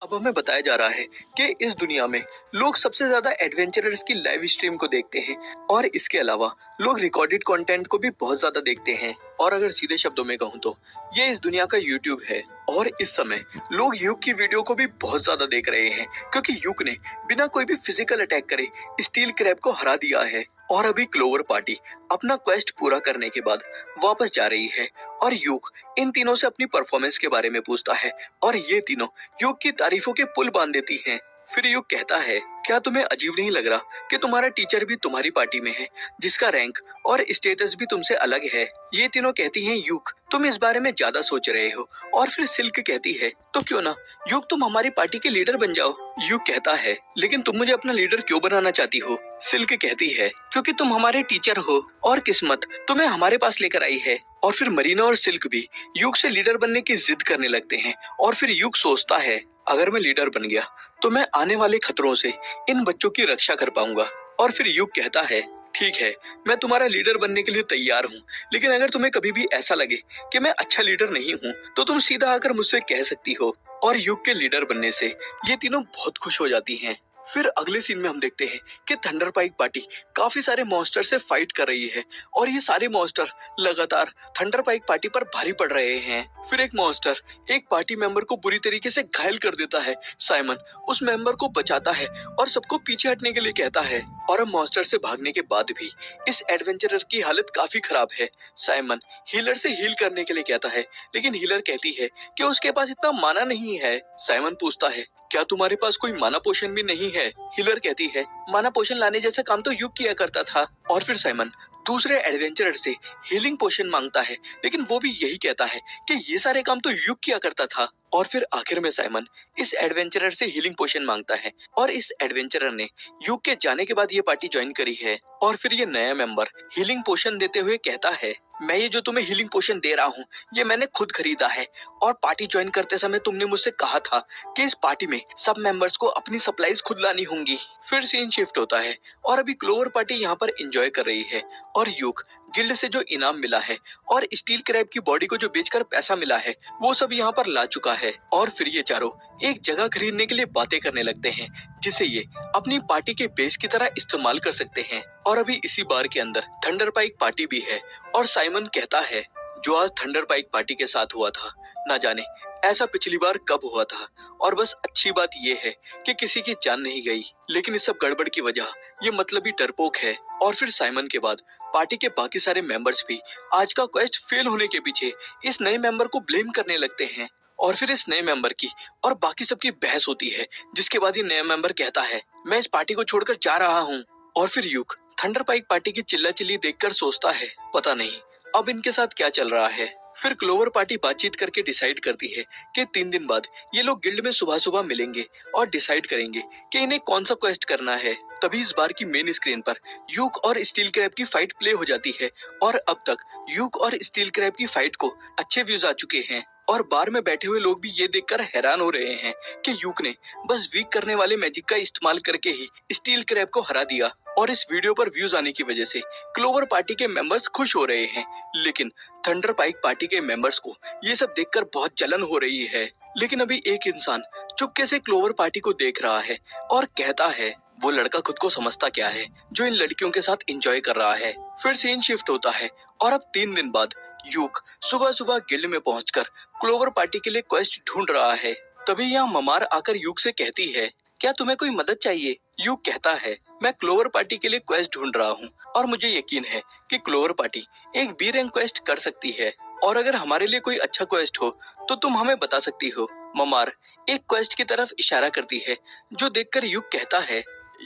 अब हमें बताया जा रहा है कि इस दुनिया में लोग सबसे ज्यादा एडवेंचरर्स की लाइव स्ट्रीम को देखते हैं और इसके अलावा लोग रिकॉर्डेड कंटेंट को भी बहुत ज्यादा देखते हैं। और अगर सीधे शब्दों में कहूँ तो ये इस दुनिया का यूट्यूब है। और इस समय लोग यूक की वीडियो को भी बहुत ज्यादा देख रहे हैं क्योंकि यूक ने बिना कोई भी फिजिकल अटैक करे स्टील क्रैब को हरा दिया है। और अभी क्लोवर पार्टी अपना क्वेस्ट पूरा करने के बाद वापस जा रही है और यूक इन तीनों से अपनी परफॉर्मेंस के बारे में पूछता है और ये तीनों युग की तारीफों के पुल बांध देती हैं। फिर युग कहता है, क्या तुम्हें अजीब नहीं लग रहा कि तुम्हारा टीचर भी तुम्हारी पार्टी में है, जिसका रैंक और स्टेटस भी तुमसे अलग है। ये तीनों कहती हैं, युग तुम इस बारे में ज्यादा सोच रहे हो। और फिर सिल्क कहती है, तो क्यों ना युग तुम हमारी पार्टी के लीडर बन जाओ। युग कहता है, लेकिन तुम मुझे अपना लीडर क्यों बनाना चाहती हो। सिल्क कहती है, क्योंकि तुम हमारे टीचर हो और किस्मत तुम्हें हमारे पास लेकर आई है। और फिर मरीना और सिल्क भी युग से लीडर बनने की जिद करने लगते हैं। और फिर युग सोचता है, अगर मैं लीडर बन गया तो मैं आने वाले खतरों से इन बच्चों की रक्षा कर पाऊंगा। और फिर युग कहता है, ठीक है, मैं तुम्हारा लीडर बनने के लिए तैयार हूँ, लेकिन अगर तुम्हें कभी भी ऐसा लगे कि मैं अच्छा लीडर नहीं हूँ तो तुम सीधा आकर मुझसे कह सकती हो। और युग के लीडर बनने से ये तीनों बहुत खुश हो जाती हैं। फिर अगले सीन में हम देखते हैं कि थंडर पाइक पार्टी काफी सारे मॉन्स्टर से फाइट कर रही है और ये सारे मॉन्स्टर लगातार थंडर पाइक पार्टी पर भारी पड़ रहे हैं। फिर एक मॉन्स्टर एक पार्टी मेंबर को बुरी तरीके से घायल कर देता है। साइमन उस मेंबर को बचाता है और सबको पीछे हटने के लिए कहता है। और अब मॉन्स्टर से भागने के बाद भी इस एडवेंचरर की हालत काफी खराब है। साइमन हीलर से हील करने के लिए कहता है, लेकिन हीलर कहती है कि उसके पास इतना माना नहीं है। साइमन पूछता है, क्या तुम्हारे पास कोई माना पोशन भी नहीं है। हीलर कहती है, माना पोशन लाने जैसा काम तो युग किया करता था। और फिर साइमन दूसरे एडवेंचरर से हीलिंग पोशन मांगता है, लेकिन वो भी यही कहता है कि ये सारे काम तो युग किया करता था। और फिर आखिर में साइमन इस एडवेंचरर से हीलिंग पोशन मांगता है और इस एडवेंचरर ने युग के जाने के बाद ये पार्टी ज्वाइन करी है। और फिर ये नया मेंबर हीलिंग पोशन देते हुए कहता है, मैं ये जो तुम्हें हीलिंग पोशन दे रहा हूँ ये मैंने खुद खरीदा है। और पार्टी ज्वाइन करते समय तुमने मुझसे कहा था कि इस पार्टी में सब मेंबर्स को अपनी सप्लाईज खुद लानी होंगी। फिर सीन शिफ्ट होता है और अभी क्लोवर पार्टी यहाँ पर एंजॉय कर रही है और युग गिल्ड से जो इनाम मिला है और स्टील क्रैब की बॉडी को जो बेचकर पैसा मिला है वो सब यहाँ पर ला चुका है। और फिर ये चारों एक जगह खरीदने के लिए बातें करने लगते हैं जिसे ये अपनी पार्टी के बेस की तरह इस्तेमाल कर सकते हैं। और अभी इसी बार के अंदर थंडर पाइक पार्टी भी है और साइमन कहता है, जो आज थंडर पाइक पार्टी के साथ हुआ था ना जाने ऐसा पिछली बार कब हुआ था। और बस अच्छी बात ये है कि किसी की जान नहीं गई, लेकिन इस सब गड़बड़ की वजह ये मतलबी डरपोक है। और फिर साइमन के बाद पार्टी के बाकी सारे मेंबर्स भी आज का क्वेस्ट फेल होने के पीछे इस नए मेंबर को ब्लेम करने लगते हैं। और फिर इस नए मेंबर की और बाकी सबकी बहस होती है, जिसके बाद ये नया मेंबर कहता है, मैं इस पार्टी को छोड़कर जा रहा हूँ। और फिर युग थंडर पाइक पार्टी की चिल्ला चिल्ली देखकर सोचता है, पता नहीं अब इनके साथ क्या चल रहा है। फिर क्लोवर पार्टी बातचीत करके डिसाइड करती है कि 3 दिन बाद ये लोग गिल्ड में सुबह सुबह मिलेंगे और डिसाइड करेंगे कि इन्हें कौन सा क्वेस्ट करना है। तभी इस बार की मेन स्क्रीन पर यूक और स्टील क्रैब की फाइट प्ले हो जाती है और अब तक यूक और स्टील क्रैब की फाइट को अच्छे व्यूज आ चुके हैं। और बार में बैठे हुए लोग भी ये देखकर हैरान हो रहे हैं कि यूक ने बस वीक करने वाले मैजिक का इस्तेमाल करके ही स्टील क्रैब को हरा दिया। और इस वीडियो पर व्यूज आने की वजह से क्लोवर पार्टी के मेंबर्स खुश हो रहे हैं, लेकिन थंडर पाइक पार्टी के मेंबर्स को ये सब देखकर बहुत जलन हो रही है। लेकिन अभी एक इंसान चुपके से क्लोवर पार्टी को देख रहा है और कहता है, वो लड़का खुद को समझता क्या है जो इन लड़कियों के साथ एंजॉय कर रहा है। फिर सीन शिफ्ट होता है और अब 3 दिन बाद यूक सुबह सुबह गिल्ड में पहुंचकर क्लोवर पार्टी के लिए क्वेस्ट ढूंढ रहा है। तभी यहाँ ममार आकर यूक से कहती है, क्या तुम्हें कोई मदद चाहिए। यूक कहता है, मैं क्लोवर पार्टी के लिए क्वेस्ट ढूंढ रहा हूँ और मुझे यकीन है कि क्लोवर पार्टी एक बी रैंक क्वेस्ट कर सकती है, और अगर हमारे लिए कोई अच्छा क्वेस्ट हो तो तुम हमें बता सकती हो। ममार एक क्वेस्ट की तरफ इशारा करती है, जो देखकर युग कहता है,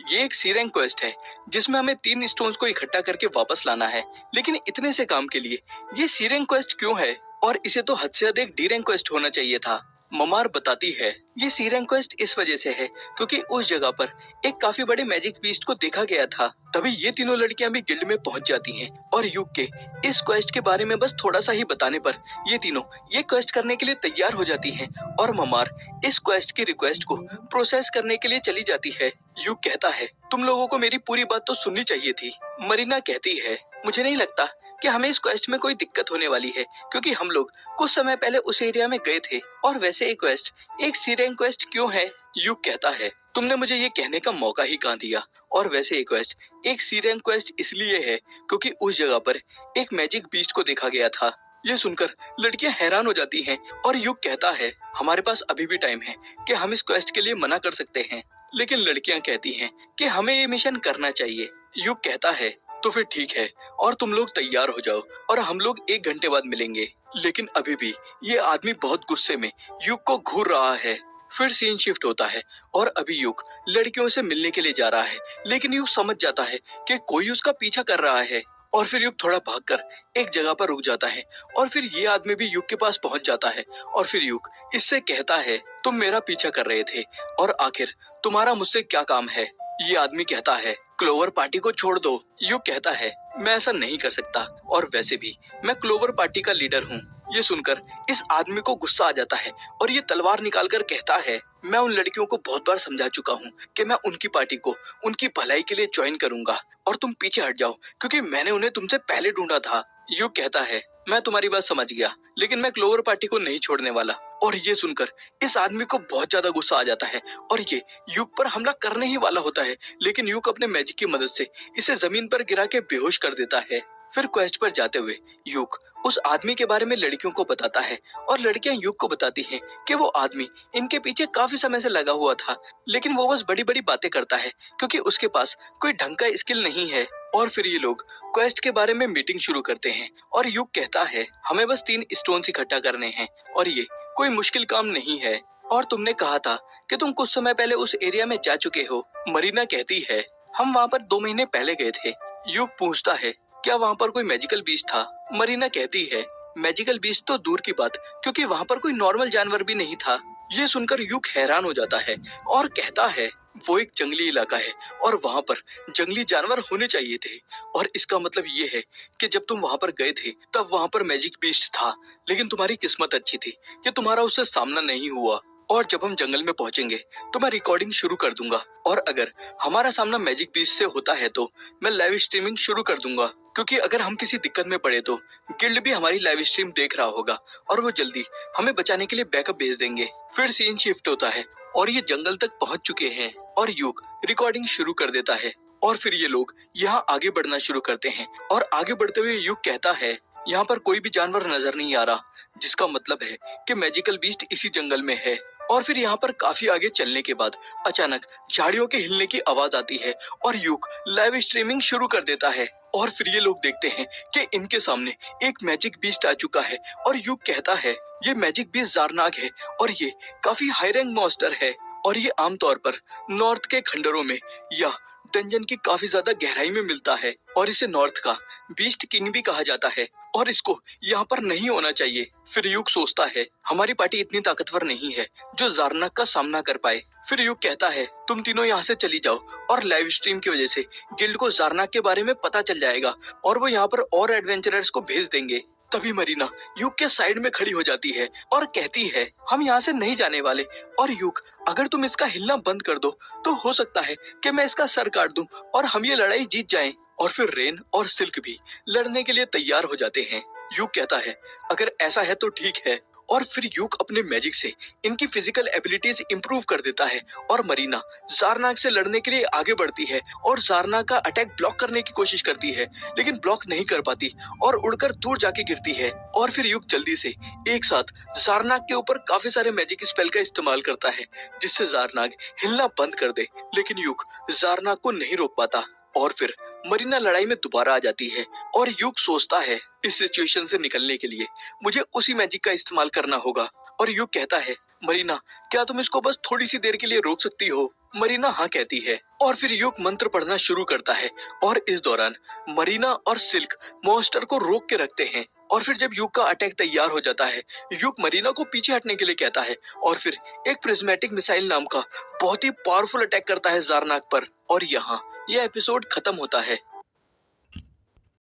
ये एक सी रैंक क्वेस्ट है जिसमें हमें 3 स्टोन्स को इकट्ठा करके वापस लाना है, लेकिन इतने से काम के लिए ये सी रैंक क्वेस्ट क्यों है, और इसे तो हद से अधिक डी रैंक क्वेस्ट होना चाहिए था। ममार बताती है, ये सी रैंक क्वेस्ट इस वजह से है क्योंकि उस जगह पर एक काफी बड़े मैजिक बीस्ट को देखा गया था। तभी ये तीनों लड़कियां भी गिल्ड में पहुंच जाती हैं और युग के इस क्वेस्ट के बारे में बस थोड़ा सा ही बताने पर ये तीनों ये क्वेस्ट करने के लिए तैयार हो जाती हैं और ममार इस क्वेस्ट की रिक्वेस्ट को प्रोसेस करने के लिए चली जाती है। युग कहता है, तुम लोगों को मेरी पूरी बात तो सुननी चाहिए थी। मरीना कहती है, मुझे नहीं लगता कि हमें इस क्वेस्ट में कोई दिक्कत होने वाली है, क्योंकि हम लोग कुछ समय पहले उस एरिया में गए थे। और वैसे एक क्वेस्ट एक सी रैंक क्वेस्ट क्यों है? यूग कहता है, तुमने मुझे ये कहने का मौका ही कहाँ दिया। और वैसे एक क्वेस्ट एक सी रैंक क्वेस्ट इसलिए है क्योंकि उस जगह पर एक मैजिक बीस्ट को देखा गया था। ये सुनकर लड़कियां हैरान हो जाती हैं और युग कहता है, हमारे पास अभी भी टाइम है कि हम इस क्वेस्ट के लिए मना कर सकते हैं। लेकिन लड़कियां कहती हैं कि हमें ये मिशन करना चाहिए। युग कहता है, तो फिर ठीक है और तुम लोग तैयार हो जाओ और हम लोग 1 घंटे बाद मिलेंगे। लेकिन अभी भी ये आदमी बहुत गुस्से में युग को घूर रहा है। फिर सीन शिफ्ट होता है और अभी युग लड़कियों से मिलने के लिए जा रहा है, लेकिन युग समझ जाता है कि कोई उसका पीछा कर रहा है। और फिर युग थोड़ा भागकर एक जगह पर रुक जाता है और फिर ये आदमी भी युग के पास पहुंच जाता है। और फिर युग इससे कहता है, तुम मेरा पीछा कर रहे थे और आखिर तुम्हारा मुझसे क्या काम है? ये आदमी कहता है, क्लोवर पार्टी को छोड़ दो। युग कहता है, मैं ऐसा नहीं कर सकता और वैसे भी मैं क्लोवर पार्टी का लीडर हूँ। ये सुनकर इस आदमी को गुस्सा आ जाता है और ये तलवार निकालकर कहता है, मैं उन लड़कियों को बहुत बार समझा चुका हूँ कि मैं उनकी पार्टी को उनकी भलाई के लिए ज्वाइन करूंगा और तुम पीछे हट जाओ क्योंकि मैंने उन्हें तुमसे पहले ढूंढा था। युग कहता है, मैं तुम्हारी बात समझ गया, लेकिन मैं क्लोवर पार्टी को नहीं छोड़ने वाला। और ये सुनकर इस आदमी को बहुत ज्यादा गुस्सा आ जाता है और ये युग पर हमला करने ही वाला होता है, लेकिन युग अपने मैजिक की मदद से इसे जमीन पर गिरा के बेहोश कर देता है। फिर क्वेस्ट पर जाते हुए युग उस आदमी के बारे में लड़कियों को बताता है और लड़कियां युग को बताती हैं कि वो आदमी इनके पीछे काफी समय से लगा हुआ था, लेकिन वो बस बड़ी बड़ी बातें करता है क्योंकि उसके पास कोई ढंग का स्किल नहीं है। और फिर ये लोग क्वेस्ट के बारे में मीटिंग शुरू करते हैं और युग कहता है, हमें बस 3 स्टोन्स इकट्ठा करने हैं और ये कोई मुश्किल काम नहीं है। और तुमने कहा था कि तुम कुछ समय पहले उस एरिया में जा चुके हो। मरीना कहती है, हम वहाँ पर 2 महीने पहले गए थे। युग पूछता है, क्या वहाँ पर कोई मैजिकल बीस्ट था? मरीना कहती है, मैजिकल बीस्ट तो दूर की बात, क्योंकि वहाँ पर कोई नॉर्मल जानवर भी नहीं था। ये सुनकर युग हैरान हो जाता है और कहता है, वो एक जंगली इलाका है और वहाँ पर जंगली जानवर होने चाहिए थे। और इसका मतलब ये है कि जब तुम वहाँ पर गए थे तब वहाँ पर मैजिक बीस्ट था, लेकिन तुम्हारी किस्मत अच्छी थी कि तुम्हारा उससे सामना नहीं हुआ। और जब हम जंगल में पहुंचेंगे तो मैं रिकॉर्डिंग शुरू कर दूंगा और अगर हमारा सामना मैजिक बीस्ट से होता है तो मैं लाइव स्ट्रीमिंग शुरू कर दूंगा, क्योंकि अगर हम किसी दिक्कत में पड़े तो गिल्ड भी हमारी लाइव स्ट्रीम देख रहा होगा और वो जल्दी हमें बचाने के लिए बैकअप भेज देंगे। फिर सीन शिफ्ट होता है और ये जंगल तक पहुंच चुके हैं और युग रिकॉर्डिंग शुरू कर देता है। और फिर ये लोग यहाँ आगे बढ़ना शुरू करते हैं और आगे बढ़ते हुए युग कहता है, यहाँ पर कोई भी जानवर नजर नहीं आ रहा, जिसका मतलब है कि मैजिकल बीस्ट इसी जंगल में है। और फिर यहाँ पर काफी आगे चलने के बाद अचानक झाड़ियों के हिलने की आवाज आती है और युग लाइव स्ट्रीमिंग शुरू कर देता है। और फिर ये लोग देखते हैं कि इनके सामने एक मैजिक बीस्ट आ चुका है और युग कहता है, ये मैजिक बीस्ट ज़ारनाग है और ये काफी हाई रैंक मॉन्स्टर है और ये आमतौर पर नॉर्थ के खंडरों में या डंजन की काफी ज्यादा गहराई में मिलता है और इसे नॉर्थ का बीस्ट किंग भी कहा जाता है और इसको यहाँ पर नहीं होना चाहिए। फिर युग सोचता है, हमारी पार्टी इतनी ताकतवर नहीं है जो ज़ारनाग का सामना कर पाए। फिर युग कहता है, तुम तीनों यहाँ से चली जाओ और लाइव स्ट्रीम की वजह से गिल्ड को ज़ारनाग के बारे में पता चल जाएगा और वो यहाँ पर और एडवेंचरर्स को भेज देंगे। तभी मरीना युग के साइड में खड़ी हो जाती है और कहती है, हम यहाँ से नहीं जाने वाले। और युग, अगर तुम इसका हिलना बंद कर दो तो हो सकता है कि मैं इसका सर काट दूं और हम ये लड़ाई जीत जाएं। और फिर रेन और सिल्क भी लड़ने के लिए तैयार हो जाते हैं। युग कहता है, अगर ऐसा है तो ठीक है। और फिर युग अपने मैजिक से इनकी फिजिकल एबिलिटीज इंप्रूव कर देता है और मरीना ज़ारनाग से लड़ने के लिए आगे बढ़ती है और ज़ारनाग का अटैक ब्लॉक करने की कोशिश करती है, लेकिन ब्लॉक नहीं कर पाती और उड़कर दूर जाके गिरती है। और फिर युग जल्दी से एक साथ ज़ारनाग के ऊपर काफी सारे मैजिक स्पेल का इस्तेमाल करता है जिससे ज़ारनाग हिलना बंद कर दे, लेकिन युग ज़ारनाग को नहीं रोक पाता। और फिर मरीना लड़ाई में दोबारा आ जाती है और युग सोचता है, इस सिचुएशन से निकलने के लिए मुझे उसी मैजिक का इस्तेमाल करना होगा। और युग कहता है, मरीना, क्या तुम इसको बस थोड़ी सी देर के लिए रोक सकती हो? मरीना हाँ कहती है और फिर युग मंत्र पढ़ना शुरू करता है और इस दौरान मरीना और सिल्क मॉन्स्टर को रोक के रखते हैं। और फिर जब युग का अटैक तैयार हो जाता है, युग मरीना को पीछे हटने के लिए कहता है और फिर एक प्रिज्मेटिक मिसाइल नाम का बहुत ही पावरफुल अटैक करता है ज़ारनाग पर। और यहाँ यह एपिसोड खत्म होता है।